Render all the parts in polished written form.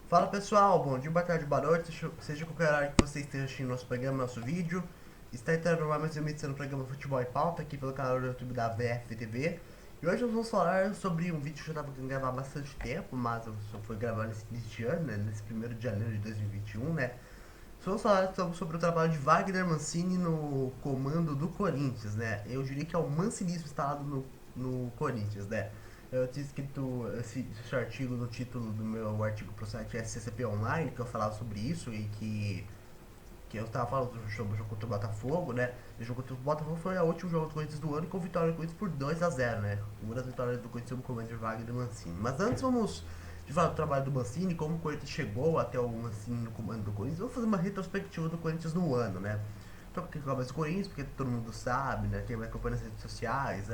Fala pessoal, bom dia, boa tarde, boa noite, seja qualquer hora que você esteja assistindo nosso programa, nosso vídeo. Está entrando mais uma edição do programa Futebol e Pauta aqui pelo canal do YouTube da VFTV. E hoje nós vamos falar sobre um vídeo que eu já estava querendo gravar há bastante tempo, mas eu só fui gravar nesse início de ano, né, nesse 1º de janeiro de 2021, né? Vamos falar sobre o trabalho de Wagner Mancini no comando do Corinthians, né? Eu diria que é o mancinismo instalado no Corinthians, né? Eu tinha escrito esse artigo no título do meu artigo pro site SCCP Online, que eu falava sobre isso e que eu estava falando sobre o jogo contra o Botafogo, né? O jogo contra o Botafogo foi o último jogo do Corinthians do ano com vitória do Corinthians por 2-0, né? Uma das vitórias do Corinthians sob o comando de Wagner Mancini. Mas antes vamos de falar do trabalho do Mancini, como o Corinthians chegou até o Mancini no comando do Corinthians. Vamos fazer uma retrospectiva do Corinthians no ano, né? Então, por que começa o Corinthians? Porque todo mundo sabe, né? Quem vai acompanhar nas redes sociais,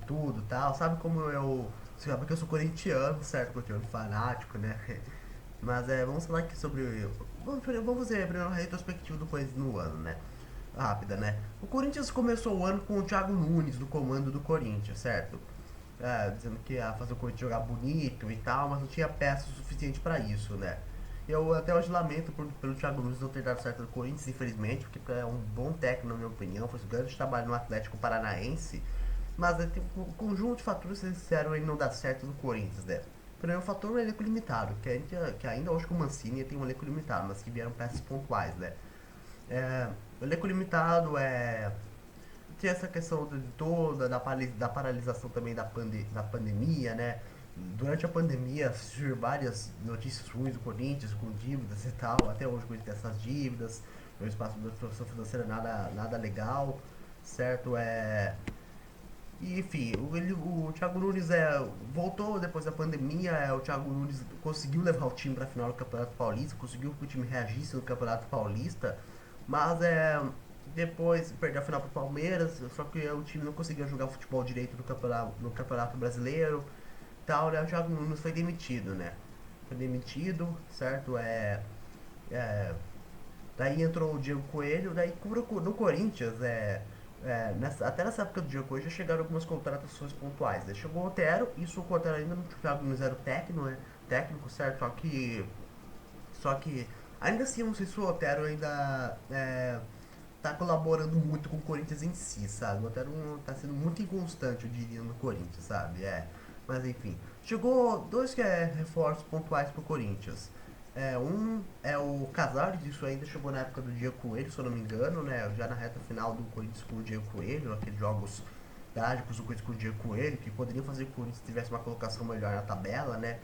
tudo tal. Sabe como eu. Sabe que eu sou corintiano, certo? Corintiano fanático, né? Mas vamos falar aqui sobre. Vamos ver primeiro a retrospectiva do Corinthians no ano, né? Rápida, né? O Corinthians começou o ano com o Thiago Nunes no comando do Corinthians, certo? Dizendo que ia fazer o Corinthians jogar bonito e tal, mas não tinha peça suficiente para isso, né? Eu até hoje lamento pelo Thiago Nunes não ter dado certo no Corinthians, infelizmente, porque é um bom técnico, na minha opinião, fez um grande trabalho no Atlético Paranaense, mas tem um conjunto de fatores que fizeram ele não dar certo no Corinthians, né? Primeiro fator é o elenco limitado, que ainda hoje com o Mancini tem um elenco limitado, mas que vieram peças pontuais, né? O elenco limitado tinha essa questão de toda da paralisação também da pandemia, né? Durante a pandemia surgiram várias notícias ruins do Corinthians com dívidas e tal, até hoje o Corinthians tem essas dívidas, o espaço da situação financeira nada legal, certo? E, enfim, o Thiago Nunes voltou depois da pandemia. O Thiago Nunes conseguiu levar o time para a final do Campeonato Paulista, conseguiu que o time reagisse no Campeonato Paulista, mas depois perdeu a final para o Palmeiras. Só que o time não conseguia jogar futebol direito no campeonato Brasileiro. Tal, né? O Thiago Nunes foi demitido, né? Foi demitido, certo? Daí entrou o Diego Coelho, daí no Corinthians, até nessa época do Diego Coelho já chegaram algumas contratações pontuais. Daí chegou o Otero, isso o Otero ainda não era o técnico, né? Técnico, certo? Só que ainda assim, eu não sei se o Otero ainda tá colaborando muito com o Corinthians em si, sabe? O Otero tá sendo muito inconstante, eu diria, no Corinthians, sabe? Mas enfim. Chegou dois reforços pontuais pro Corinthians. Um é o Casares, isso ainda chegou na época do Diego Coelho, se eu não me engano, né? Já na reta final do Corinthians com o Diego Coelho, aqueles jogos trágicos do Corinthians com o Diego Coelho, que poderiam fazer que o Corinthians tivesse uma colocação melhor na tabela, né?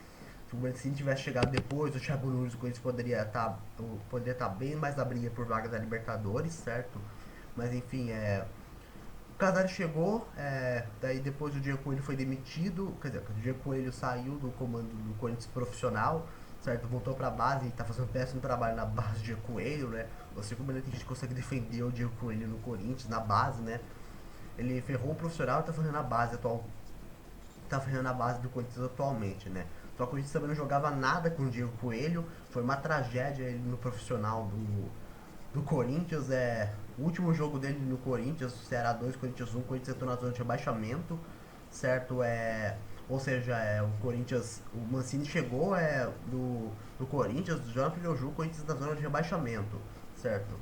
Se o Mancini tivesse chegado depois, o Thiago Nunes, o Corinthians poderia estar bem mais na briga por vaga da Libertadores, certo? Mas enfim, o Casares chegou, daí depois o Diego Coelho foi demitido, quer dizer, o Diego Coelho saiu do comando do Corinthians profissional, certo? Voltou pra base e tá fazendo um péssimo trabalho na base do Diego Coelho, né? Você como ele tem gente que consegue defender o Diego Coelho no Corinthians, na base, né? Ele ferrou o profissional e tá fazendo a base do Corinthians atualmente, né? Só que o Corinthians também não jogava nada com o Diego Coelho, foi uma tragédia ele no profissional do Corinthians. O último jogo dele no Corinthians, Ceará 2, Corinthians 1, o Corinthians entrou na zona de rebaixamento, certo? Ou seja, o Mancini chegou do Corinthians, já no primeiro jogo, o Corinthians na zona de rebaixamento, certo?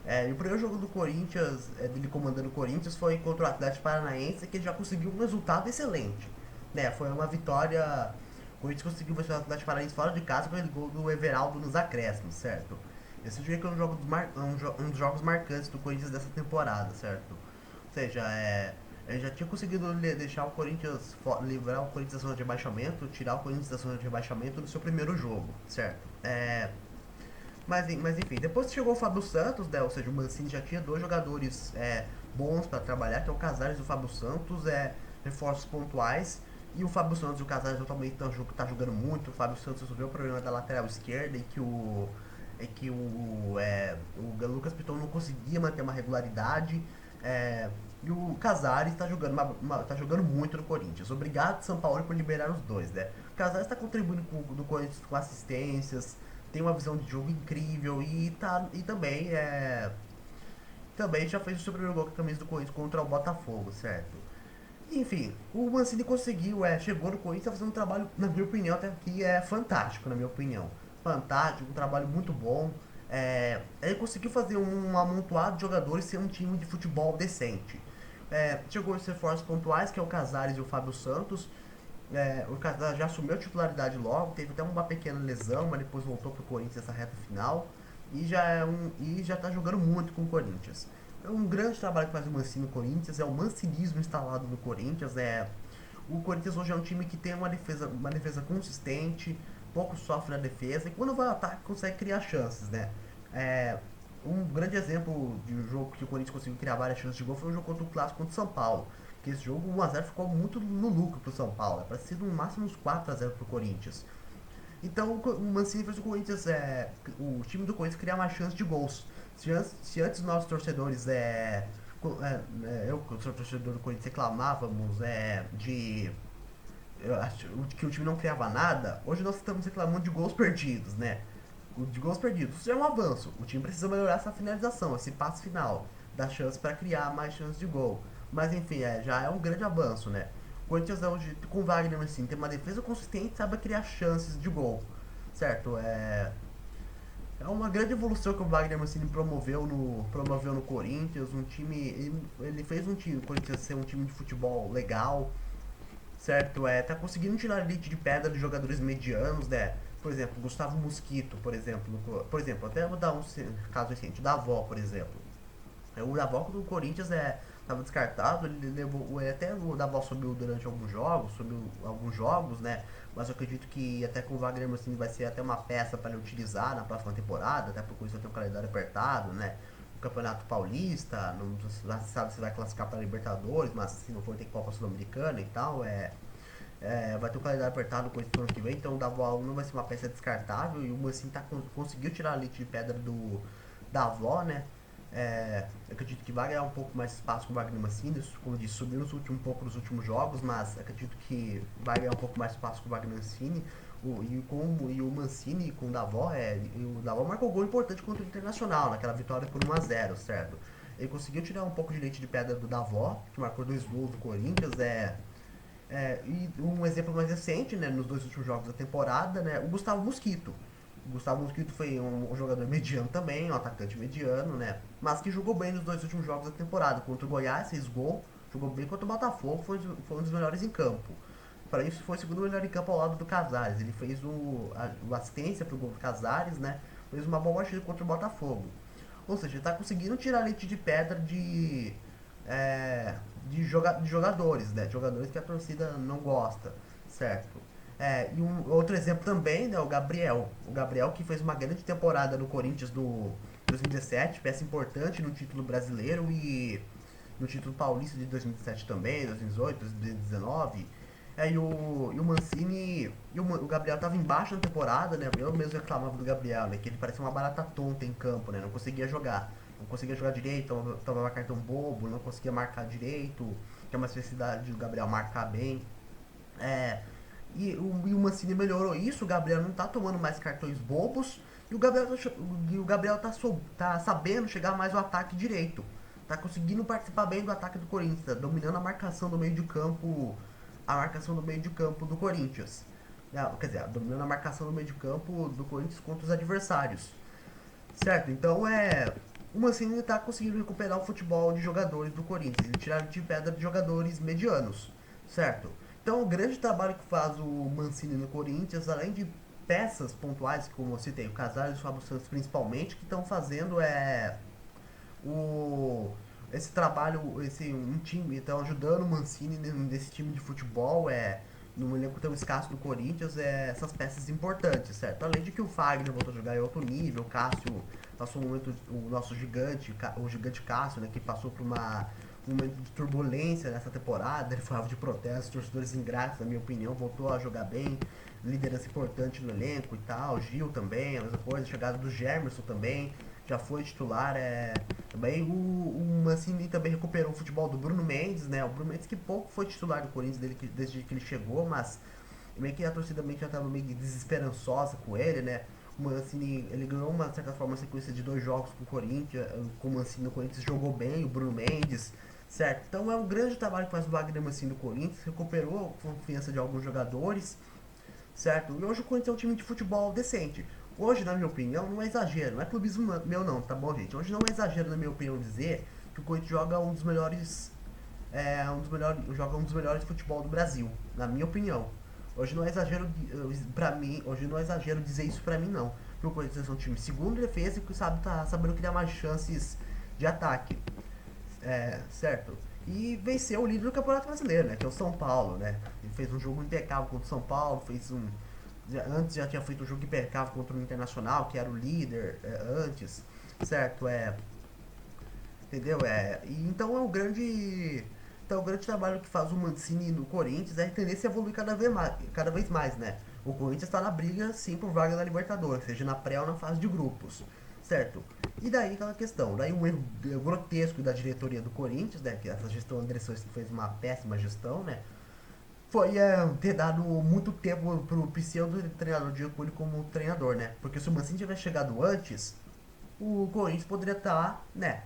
E o primeiro jogo do Corinthians, dele comandando o Corinthians, foi contra o Atlético Paranaense, que ele já conseguiu um resultado excelente. Né? Foi uma vitória. O Corinthians conseguiu vencer o Atlético Paranaense fora de casa com aquele gol do Everaldo nos acréscimos, certo? Esse jogo é um dos jogos marcantes do Corinthians dessa temporada, certo? Ou seja, ele já tinha conseguido deixar o Corinthians, livrar o Corinthians da zona de rebaixamento, tirar o Corinthians da zona de rebaixamento no seu primeiro jogo, certo? Mas enfim, depois que chegou o Fábio Santos, né, ou seja, o Mancini já tinha dois jogadores bons para trabalhar, que é o Casares e o Fábio Santos, reforços pontuais. E o Fábio Santos e o Casares atualmente tá jogando muito. O Fábio Santos resolveu o problema da lateral esquerda e que o Lucas Piton não conseguia manter uma regularidade. E o Casares tá jogando muito no Corinthians. Obrigado, São Paulo, por liberar os dois, né? O Casares está contribuindo no Corinthians com assistências, tem uma visão de jogo incrível e também já fez o seu primeiro gol com a camisa do Corinthians contra o Botafogo, certo? Enfim, o Mancini conseguiu, chegou no Corinthians, tá fazendo um trabalho, na minha opinião, até que é fantástico, na minha opinião. Fantástico, um trabalho muito bom. Ele conseguiu fazer um amontoado de jogadores ser um time de futebol decente. Chegou os reforços pontuais, que é o Casares e o Fábio Santos. O Casares já assumiu a titularidade logo, teve até uma pequena lesão, mas depois voltou pro Corinthians nessa reta final. E já tá jogando muito com o Corinthians. É um grande trabalho que faz o Mancini no Corinthians, é o mancinismo instalado no Corinthians. O Corinthians hoje é um time que tem uma defesa consistente, pouco sofre na defesa, e quando vai ao ataque consegue criar chances, né? É, um grande exemplo de um jogo que o Corinthians conseguiu criar várias chances de gol foi o jogo contra o Clássico contra o São Paulo. Que esse jogo 1x0 ficou muito no lucro pro São Paulo. Para ser no máximo uns 4x0 pro Corinthians. Então o Mancini fez o Corinthians, o time do Corinthians criar mais chances de gols. Se antes nós torcedores, eu que sou torcedor do Corinthians, reclamávamos que o time não criava nada, hoje nós estamos reclamando de gols perdidos, né? De gols perdidos. Isso é um avanço. O time precisa melhorar essa finalização, esse passe final, dar chance para criar mais chances de gol. Mas enfim, já é um grande avanço, né? O Corinthians hoje, com o Wagner assim, tem uma defesa consistente e sabe criar chances de gol, certo? É uma grande evolução que o Wagner Mancini promoveu no Corinthians. Ele fez o Corinthians ser um time de futebol legal, certo? Tá conseguindo tirar a elite de pedra de jogadores medianos, né? Por exemplo, Gustavo Mosquito, por exemplo, até vou dar um caso recente, Davó, por exemplo. O Davó do Corinthians estava descartado, ele levou, até o Davó subiu durante alguns jogos, né? Mas eu acredito que até com o Wagner Mancini vai ser até uma peça para ele utilizar na próxima temporada, até porque isso tem um calendário apertado, né? O Campeonato Paulista, não se sabe se vai classificar para Libertadores, mas se não for tem Copa Sul-Americana e tal, vai ter um calendário apertado com esse ano que vem, então o Davó não vai ser uma peça descartável e o Mancini conseguiu tirar a leite de pedra do Davó, né? Eu acredito que vai ganhar um pouco mais espaço com o Wagner Mancini, como eu disse, subiu um pouco nos últimos jogos, mas acredito que vai ganhar um pouco mais espaço com o Wagner Mancini. E o Mancini com o Davó, o Davó marcou um gol importante contra o Internacional, naquela vitória por 1x0, certo? Ele conseguiu tirar um pouco de leite de pedra do Davó, que marcou 2 gols do Corinthians, e um exemplo mais recente, né, nos 2 últimos jogos da temporada, né, o Gustavo Mosquito. O Gustavo Mosquito foi um jogador mediano também, um atacante mediano, né, mas que jogou bem nos 2 últimos jogos da temporada. Contra o Goiás, 6 gols, jogou bem contra o Botafogo, foi um dos melhores em campo. Para isso, foi o segundo melhor em campo ao lado do Casares. Ele fez a assistência pro gol do Casares, né, fez uma boa partida contra o Botafogo. Ou seja, ele tá conseguindo tirar leite de pedra é, de jogadores, né? De jogadores que a torcida não gosta, certo? E um outro exemplo também, né? O Gabriel. O Gabriel que fez uma grande temporada no Corinthians do 2017, peça importante no título brasileiro e no título paulista de 2017 também, 2018, 2019. E o Mancini. O Gabriel tava embaixo na temporada, né? Eu mesmo reclamava do Gabriel, né? Que ele parecia uma barata tonta em campo, né? Não conseguia jogar. Não conseguia jogar direito, tomava cartão bobo, não conseguia marcar direito. Que é uma necessidade do Gabriel marcar bem. É, e o Mancini melhorou isso, o Gabriel não tá tomando mais cartões bobos. E o Gabriel tá sabendo chegar mais ao ataque direito. Tá conseguindo participar bem do ataque do Corinthians, tá dominando a marcação do meio de campo. A marcação do meio de campo do Corinthians. Quer dizer, dominando a marcação do meio de campo do Corinthians contra os adversários. Certo? Então o Mancini tá conseguindo recuperar o futebol de jogadores do Corinthians. Ele tirar de pedra de jogadores medianos. Certo? Então o grande trabalho que faz o Mancini no Corinthians, além de peças pontuais, como eu citei, o Casares e o Fábio Santos principalmente, que estão fazendo o esse trabalho, um time, estão ajudando o Mancini nesse time de futebol, no elenco tão escasso do Corinthians, essas peças importantes, certo? Além de que o Fagner voltou a jogar em outro nível, o Cássio passou um momento, o nosso gigante, o gigante Cássio, né, que passou por um momento de turbulência nessa temporada, ele foi alvo de protestos, torcedores ingratos, na minha opinião, voltou a jogar bem, liderança importante no elenco e tal, Gil também, a mesma coisa, chegada do Germerson também, já foi titular, também o Mancini também recuperou o futebol do Bruno Mendes, né, o Bruno Mendes que pouco foi titular do Corinthians desde que ele chegou, mas meio que a torcida meio que já estava meio desesperançosa com ele, né, o Mancini, ele ganhou de certa forma uma sequência de 2 jogos com o Corinthians, com o Mancini no Corinthians jogou bem, o Bruno Mendes certo? Então é um grande trabalho que faz o Wagner Mancini do Corinthians, recuperou a confiança de alguns jogadores, certo? E hoje o Corinthians é um time de futebol decente. Hoje, na minha opinião, não é exagero, não é clubismo meu não, tá bom, gente? Hoje não é exagero, na minha opinião, dizer que o Corinthians joga um dos melhores, joga um dos melhores futebol do Brasil, na minha opinião. Hoje não é exagero para mim, hoje não é exagero dizer isso pra mim não. Porque o Corinthians é um time segundo defesa e que sabe tá sabendo criar mais chances de ataque. Certo? E venceu o líder do Campeonato Brasileiro, né? Que é o São Paulo, né? Ele fez um jogo impecável contra o São Paulo, antes já tinha feito um jogo impecável contra o Internacional, que era o líder antes, certo? Entendeu? E então é um grande. Então, o grande trabalho que faz o Mancini no Corinthians é a tendência a evoluir cada vez mais, né? O Corinthians está na briga, sim, por vaga na Libertadores, seja na pré ou na fase de grupos, certo? E daí aquela questão, daí um erro grotesco da diretoria do Corinthians, né? Que essa gestão André Sanches fez uma péssima gestão, né? Foi ter dado muito tempo pro pseudo treinador Diego Coelho como treinador, né? Porque se o Mancini tivesse chegado antes, o Corinthians poderia estar, né,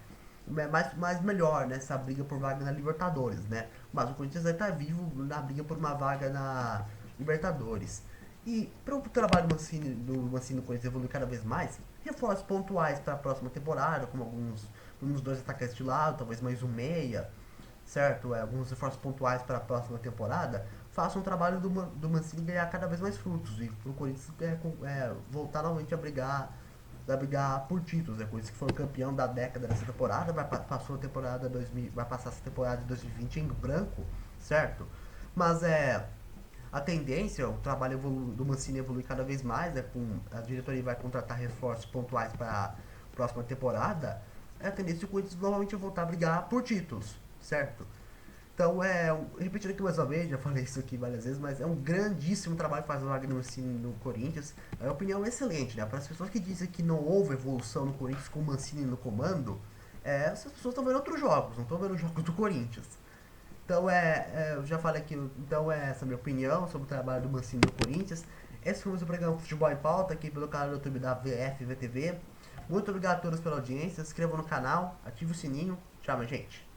mais melhor nessa briga por vaga na Libertadores, né? Mas o Corinthians vai estar vivo na briga por uma vaga na Libertadores. E para o trabalho do Mancini no Corinthians evoluir cada vez mais, reforços pontuais para a próxima temporada, como uns dois atacantes de lado, talvez mais um meia, certo? Alguns reforços pontuais para a próxima temporada, faça um trabalho do Mancini ganhar cada vez mais frutos e para o Corinthians voltar novamente a brigar por títulos. É por isso que foi o campeão da década dessa temporada, vai passar essa temporada de 2020 em branco, certo? Mas a tendência, o trabalho do Mancini evolui cada vez mais, a diretoria vai contratar reforços pontuais para a próxima temporada, a tendência é o Corinthians novamente voltar a brigar por títulos, certo? Então, repetindo aqui mais uma vez, já falei isso aqui várias vezes, mas é um grandíssimo trabalho que faz o Wagner Mancini no Corinthians. A minha opinião é excelente, né? Para as pessoas que dizem que não houve evolução no Corinthians com o Mancini no comando, essas pessoas estão vendo outros jogos, não estão vendo os jogos do Corinthians. Então, eu já falei aqui, então essa é a minha opinião sobre o trabalho do Mancini no Corinthians. Esse foi o meu programa Futebol em Pauta, aqui pelo canal do YouTube da VFVTV. Muito obrigado a todos pela audiência, se inscrevam no canal, ative o sininho. Tchau, minha gente.